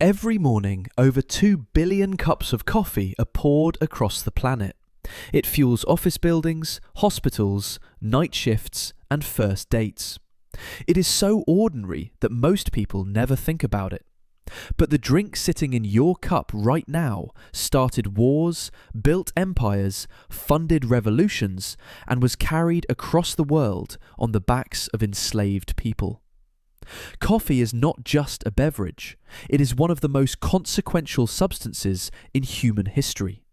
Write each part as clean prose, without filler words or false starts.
Every morning, over 2 billion cups of coffee are poured across the planet. It fuels office buildings, hospitals, night shifts, and first dates. It is so ordinary that most people never think about it. But the drink sitting in your cup right now started wars, built empires, funded revolutions, and was carried across the world on the backs of enslaved people. Coffee is not just a beverage, it is one of the most consequential substances in human history.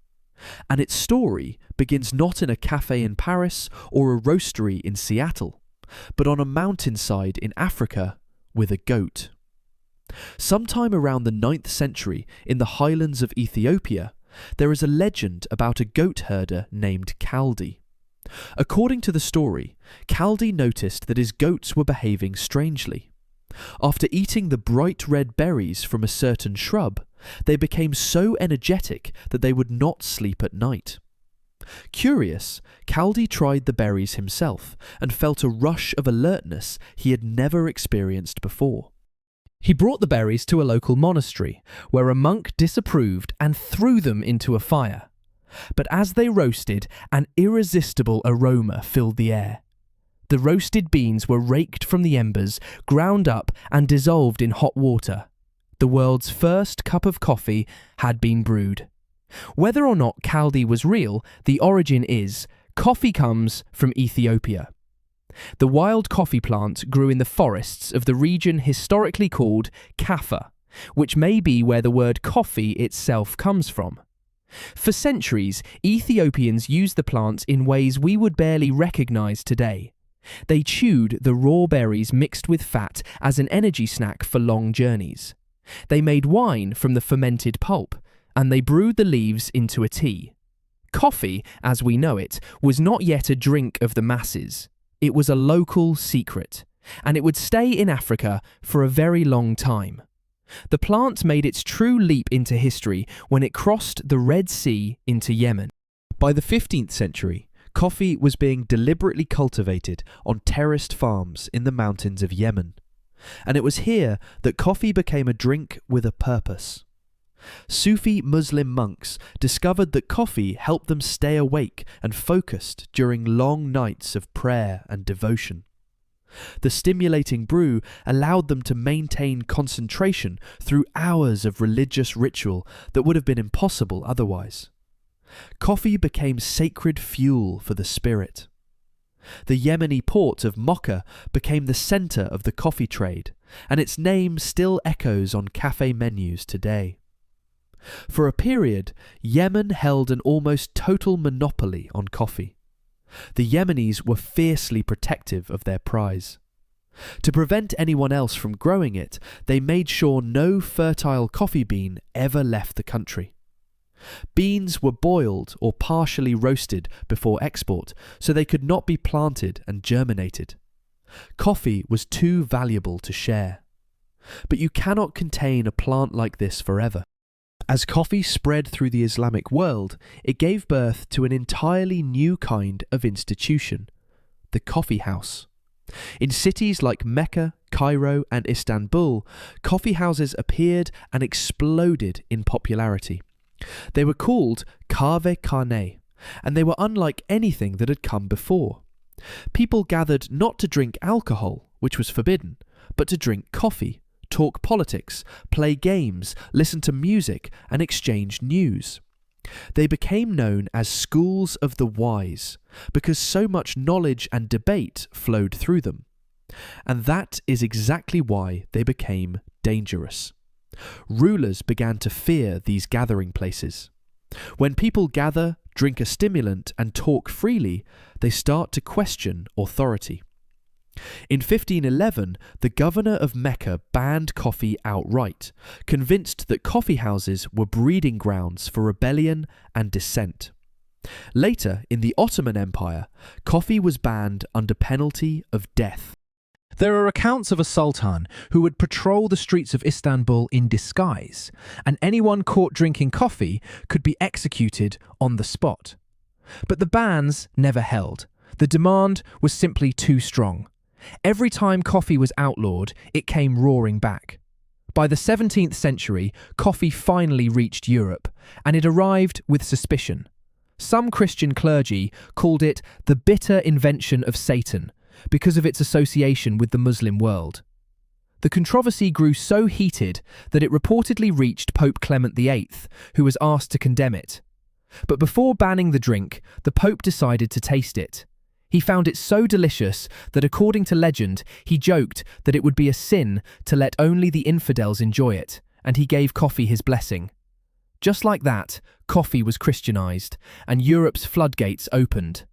And its story begins not in a cafe in Paris or a roastery in Seattle, but on a mountainside in Africa with a goat. Sometime around the 9th century in the highlands of Ethiopia, there is a legend about a goat herder named Kaldi. According to the story, Kaldi noticed that his goats were behaving strangely. After eating the bright red berries from a certain shrub, they became so energetic that they would not sleep at night. Curious, Kaldi tried the berries himself and felt a rush of alertness he had never experienced before. He brought the berries to a local monastery, where a monk disapproved and threw them into a fire. But as they roasted, an irresistible aroma filled the air. The roasted beans were raked from the embers, ground up and dissolved in hot water. The world's first cup of coffee had been brewed. Whether or not Kaldi was real, the origin is, coffee comes from Ethiopia. The wild coffee plant grew in the forests of the region historically called Kaffa, which may be where the word coffee itself comes from. For centuries, Ethiopians used the plant in ways we would barely recognize today. They chewed the raw berries mixed with fat as an energy snack for long journeys. They made wine from the fermented pulp, and they brewed the leaves into a tea. Coffee, as we know it, was not yet a drink of the masses. It was a local secret, and it would stay in Africa for a very long time. The plant made its true leap into history when it crossed the Red Sea into Yemen. By the 15th century, coffee was being deliberately cultivated on terraced farms in the mountains of Yemen, and it was here that coffee became a drink with a purpose. Sufi Muslim monks discovered that coffee helped them stay awake and focused during long nights of prayer and devotion. The stimulating brew allowed them to maintain concentration through hours of religious ritual that would have been impossible otherwise. Coffee became sacred fuel for the spirit. The Yemeni port of Mocha became the centre of the coffee trade, and its name still echoes on cafe menus today. For a period, Yemen held an almost total monopoly on coffee. The Yemenis were fiercely protective of their prize. To prevent anyone else from growing it, they made sure no fertile coffee bean ever left the country. Beans were boiled or partially roasted before export, so they could not be planted and germinated. Coffee was too valuable to share. But you cannot contain a plant like this forever. As coffee spread through the Islamic world, it gave birth to an entirely new kind of institution, the coffee house. In cities like Mecca, Cairo, and Istanbul, coffee houses appeared and exploded in popularity. They were called kahve-khane, and they were unlike anything that had come before. People gathered not to drink alcohol, which was forbidden, but to drink coffee, talk politics, play games, listen to music, and exchange news. They became known as schools of the wise, because so much knowledge and debate flowed through them. And that is exactly why they became dangerous. Rulers began to fear these gathering places. When people gather, drink a stimulant, and talk freely, they start to question authority. In 1511, the governor of Mecca banned coffee outright, convinced that coffee houses were breeding grounds for rebellion and dissent. Later, in the Ottoman Empire, coffee was banned under penalty of death. There are accounts of a sultan who would patrol the streets of Istanbul in disguise, and anyone caught drinking coffee could be executed on the spot. But the bans never held. The demand was simply too strong. Every time coffee was outlawed, it came roaring back. By the 17th century, coffee finally reached Europe, and it arrived with suspicion. Some Christian clergy called it the bitter invention of Satan because of its association with the Muslim world. The controversy grew so heated that it reportedly reached Pope Clement VIII, who was asked to condemn it. But before banning the drink, the Pope decided to taste it. He found it so delicious that, according to legend, he joked that it would be a sin to let only the infidels enjoy it, and he gave coffee his blessing. Just like that, coffee was Christianized, and Europe's floodgates opened.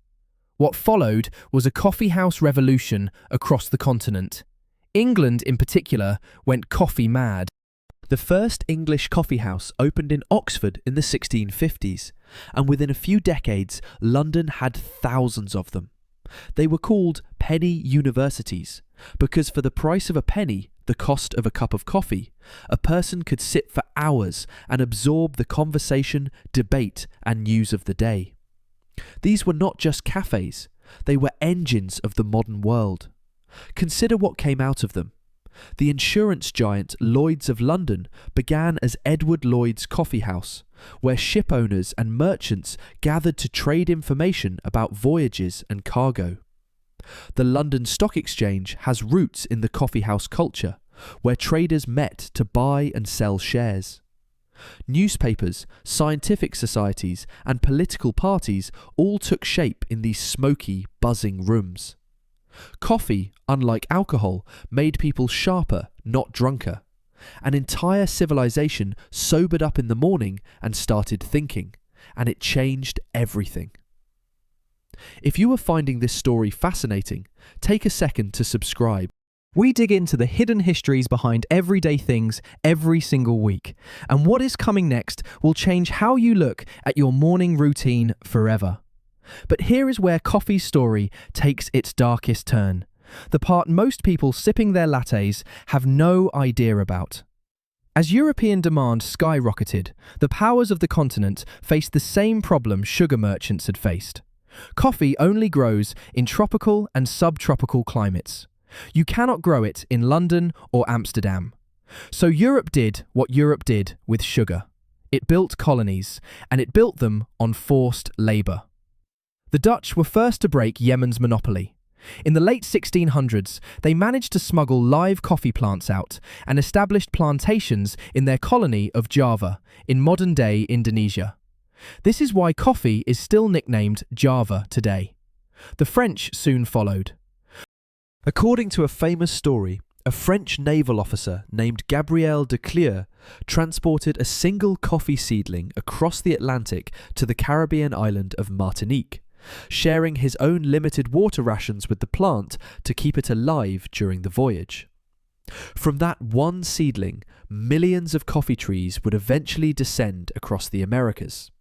What followed was a coffeehouse revolution across the continent. England, in particular, went coffee mad. The first English coffeehouse opened in Oxford in the 1650s, and within a few decades, London had thousands of them. They were called penny universities, because for the price of a penny, the cost of a cup of coffee, a person could sit for hours and absorb the conversation, debate, and news of the day. These were not just cafes, they were engines of the modern world. Consider what came out of them. The insurance giant Lloyd's of London began as Edward Lloyd's Coffee House, where ship owners and merchants gathered to trade information about voyages and cargo. The London Stock Exchange has roots in the coffeehouse culture, where traders met to buy and sell shares. Newspapers, scientific societies, and political parties all took shape in these smoky, buzzing rooms. Coffee, unlike alcohol, made people sharper, not drunker. An entire civilization sobered up in the morning and started thinking, and it changed everything. If you are finding this story fascinating, take a second to subscribe. We dig into the hidden histories behind everyday things every single week, and what is coming next will change how you look at your morning routine forever. But here is where coffee's story takes its darkest turn, the part most people sipping their lattes have no idea about. As European demand skyrocketed, the powers of the continent faced the same problem sugar merchants had faced. Coffee only grows in tropical and subtropical climates. You cannot grow it in London or Amsterdam. So Europe did what Europe did with sugar. It built colonies, and it built them on forced labour. The Dutch were first to break Yemen's monopoly. In the late 1600s, they managed to smuggle live coffee plants out and established plantations in their colony of Java, in modern-day Indonesia. This is why coffee is still nicknamed Java today. The French soon followed. According to a famous story, a French naval officer named Gabriel de Cleur transported a single coffee seedling across the Atlantic to the Caribbean island of Martinique, sharing his own limited water rations with the plant to keep it alive during the voyage. From that one seedling, millions of coffee trees would eventually descend across the Americas.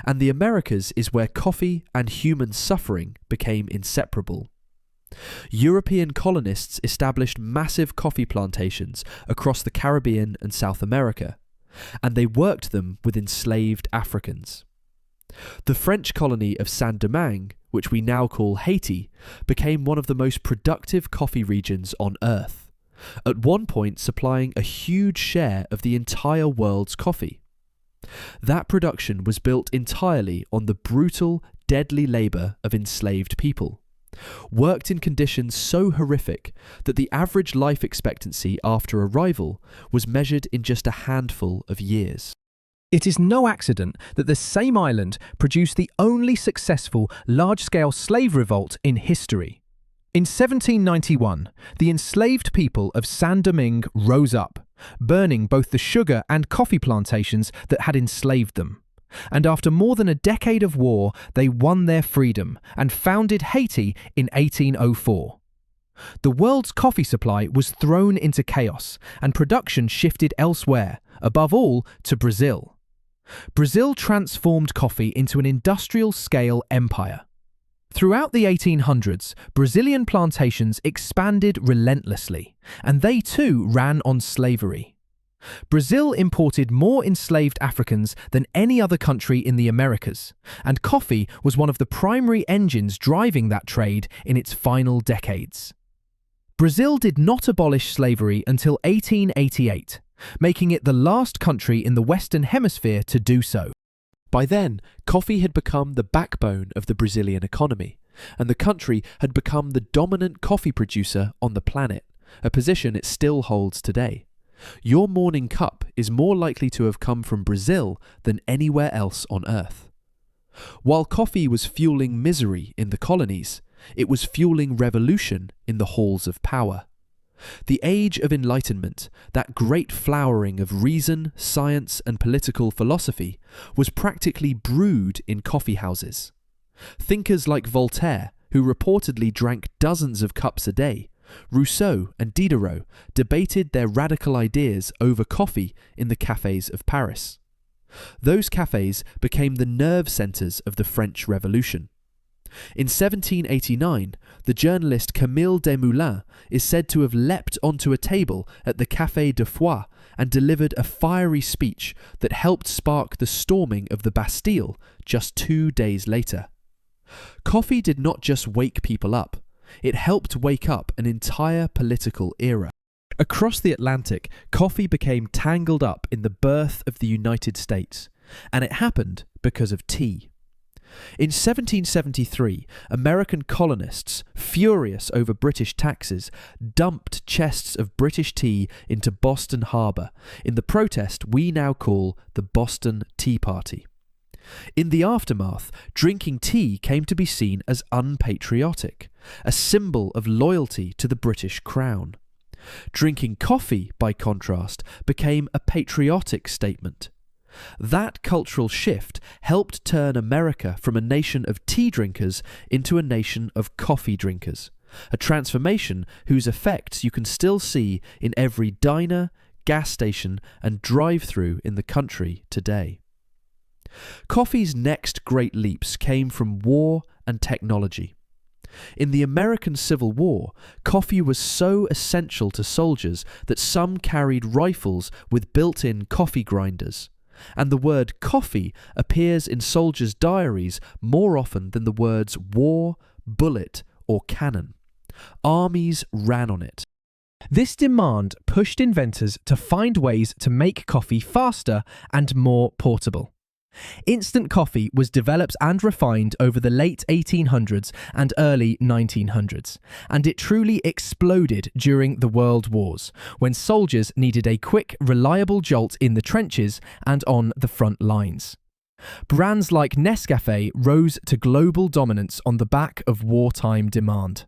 And the Americas is where coffee and human suffering became inseparable. European colonists established massive coffee plantations across the Caribbean and South America, and they worked them with enslaved Africans. The French colony of Saint-Domingue, which we now call Haiti, became one of the most productive coffee regions on Earth, at one point supplying a huge share of the entire world's coffee. That production was built entirely on the brutal, deadly labour of enslaved people, worked in conditions so horrific that the average life expectancy after arrival was measured in just a handful of years. It is no accident that the same island produced the only successful large-scale slave revolt in history. In 1791, the enslaved people of Saint-Domingue rose up, burning both the sugar and coffee plantations that had enslaved them. And after more than a decade of war, they won their freedom and founded Haiti in 1804. The world's coffee supply was thrown into chaos, and production shifted elsewhere, above all to Brazil. Brazil transformed coffee into an industrial-scale empire. Throughout the 1800s, Brazilian plantations expanded relentlessly, and they too ran on slavery. Brazil imported more enslaved Africans than any other country in the Americas, and coffee was one of the primary engines driving that trade in its final decades. Brazil did not abolish slavery until 1888, making it the last country in the Western Hemisphere to do so. By then, coffee had become the backbone of the Brazilian economy, and the country had become the dominant coffee producer on the planet, a position it still holds today. Your morning cup is more likely to have come from Brazil than anywhere else on Earth. While coffee was fueling misery in the colonies, it was fueling revolution in the halls of power. The Age of Enlightenment, that great flowering of reason, science, and political philosophy, was practically brewed in coffeehouses. Thinkers like Voltaire, who reportedly drank dozens of cups a day, Rousseau and Diderot debated their radical ideas over coffee in the cafes of Paris. Those cafes became the nerve centres of the French Revolution. In 1789, the journalist Camille Desmoulins is said to have leapt onto a table at the Café de Foix and delivered a fiery speech that helped spark the storming of the Bastille just 2 days later. Coffee did not just wake people up, it helped wake up an entire political era. Across the Atlantic, coffee became tangled up in the birth of the United States, and it happened because of tea. In 1773, American colonists, furious over British taxes, dumped chests of British tea into Boston Harbour in the protest we now call the Boston Tea Party. In the aftermath, drinking tea came to be seen as unpatriotic, a symbol of loyalty to the British Crown. Drinking coffee, by contrast, became a patriotic statement. That cultural shift helped turn America from a nation of tea drinkers into a nation of coffee drinkers, a transformation whose effects you can still see in every diner, gas station, and drive-through in the country today. Coffee's next great leaps came from war and technology. In the American Civil War, coffee was so essential to soldiers that some carried rifles with built-in coffee grinders, and the word coffee appears in soldiers' diaries more often than the words war, bullet, or cannon. Armies ran on it. This demand pushed inventors to find ways to make coffee faster and more portable. Instant coffee was developed and refined over the late 1800s and early 1900s, and it truly exploded during the World Wars, when soldiers needed a quick, reliable jolt in the trenches and on the front lines. Brands like Nescafé rose to global dominance on the back of wartime demand.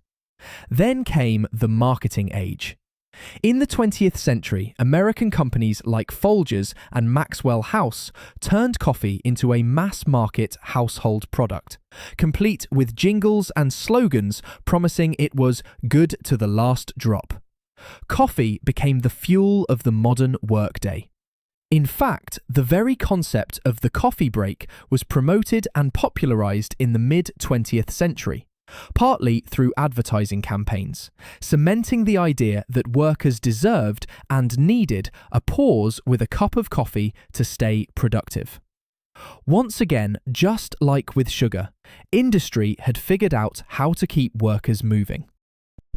Then came the marketing age. In the 20th century, American companies like Folgers and Maxwell House turned coffee into a mass-market household product, complete with jingles and slogans promising it was good to the last drop. Coffee became the fuel of the modern workday. In fact, the very concept of the coffee break was promoted and popularized in the mid-20th century, partly through advertising campaigns, cementing the idea that workers deserved and needed a pause with a cup of coffee to stay productive. Once again, just like with sugar, industry had figured out how to keep workers moving.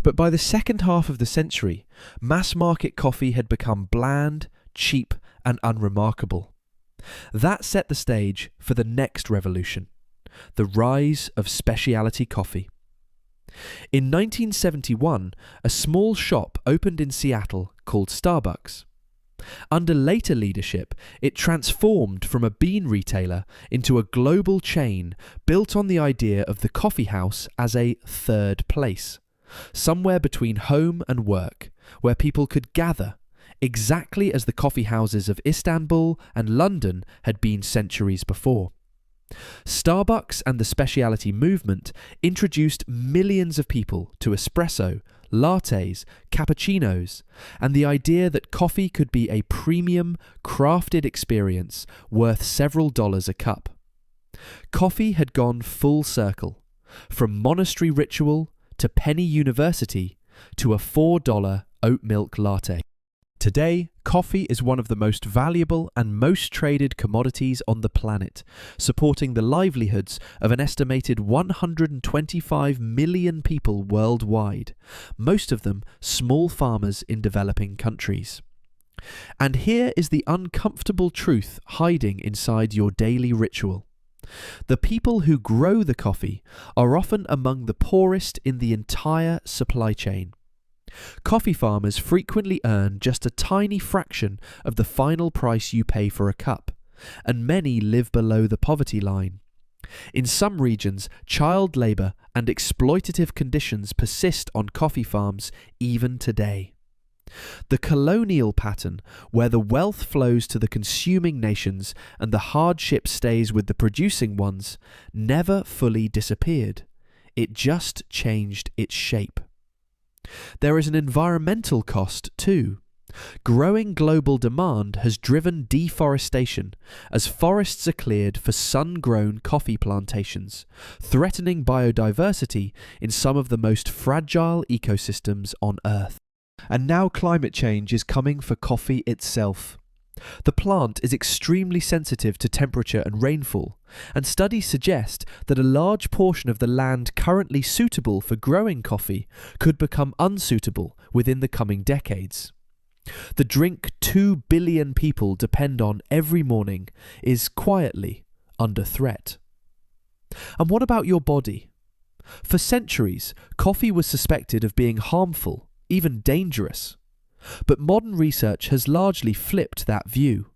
But by the second half of the century, mass-market coffee had become bland, cheap, and unremarkable. That set the stage for the next revolution, the rise of specialty coffee. In 1971, a small shop opened in Seattle called Starbucks. Under later leadership, it transformed from a bean retailer into a global chain built on the idea of the coffee house as a third place, somewhere between home and work, where people could gather, exactly as the coffee houses of Istanbul and London had been centuries before. Starbucks and the specialty movement introduced millions of people to espresso, lattes, cappuccinos, and the idea that coffee could be a premium, crafted experience worth several dollars a cup. Coffee had gone full circle, from monastery ritual to penny university to a $4 oat milk latte. Today, coffee is one of the most valuable and most traded commodities on the planet, supporting the livelihoods of an estimated 125 million people worldwide, most of them small farmers in developing countries. And here is the uncomfortable truth hiding inside your daily ritual. The people who grow the coffee are often among the poorest in the entire supply chain. Coffee farmers frequently earn just a tiny fraction of the final price you pay for a cup, and many live below the poverty line. In some regions, child labour and exploitative conditions persist on coffee farms even today. The colonial pattern, where the wealth flows to the consuming nations and the hardship stays with the producing ones, never fully disappeared. It just changed its shape. There is an environmental cost too. Growing global demand has driven deforestation as forests are cleared for sun-grown coffee plantations, threatening biodiversity in some of the most fragile ecosystems on Earth. And now climate change is coming for coffee itself. The plant is extremely sensitive to temperature and rainfall, and studies suggest that a large portion of the land currently suitable for growing coffee could become unsuitable within the coming decades. The drink 2 billion people depend on every morning is quietly under threat. And what about your body? For centuries, coffee was suspected of being harmful, even dangerous. But modern research has largely flipped that view.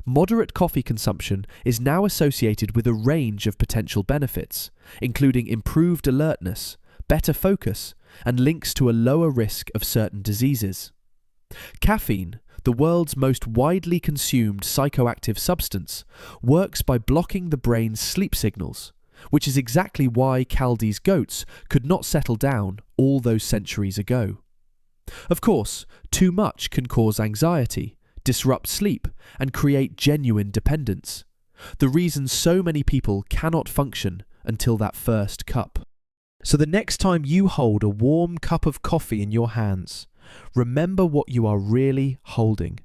Moderate coffee consumption is now associated with a range of potential benefits, including improved alertness, better focus, and links to a lower risk of certain diseases. Caffeine, the world's most widely consumed psychoactive substance, works by blocking the brain's sleep signals, which is exactly why Kaldi's goats could not settle down all those centuries ago. Of course, too much can cause anxiety, disrupt sleep, and create genuine dependence. The reason so many people cannot function until that first cup. So the next time you hold a warm cup of coffee in your hands, remember what you are really holding.